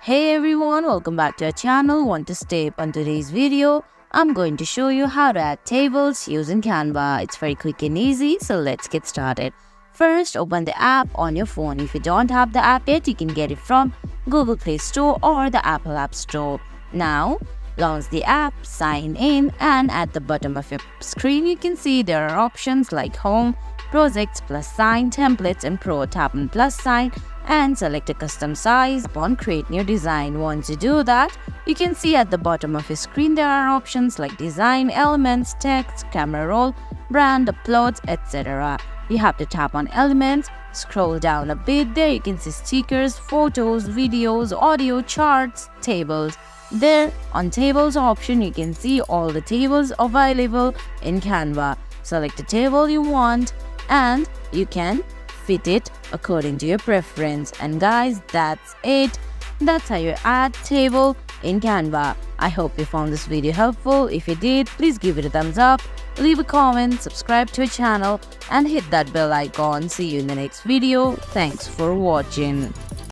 Hey everyone, welcome back to our channel. Want to step on today's video? I'm going to show you how to add tables using Canva. It's very quick and easy, so let's get started. First, open the app on your phone. If you don't have the app yet, you can get it from Google Play Store or the Apple App Store. Now, launch the app, sign in, and at the bottom of your screen, you can see there are options like Home, Projects, plus sign, Templates, and Pro. Tap on plus sign and select a custom size. Upon create new design. Once you do that, you can see at the bottom of your screen there are options like design, elements, text, camera roll, brand, uploads, etc. You have to tap on elements, scroll down a bit. There you can see stickers, photos, videos, audio, charts, tables. There on tables option you can see all the tables available in Canva. Select the table you want and you can fit it according to your preference. And guys, that's it. That's how you add table in Canva. I hope you found this video helpful. If you did, please give it a thumbs up, leave a comment, subscribe to our channel and hit that bell icon. See you in the next video. Thanks for watching.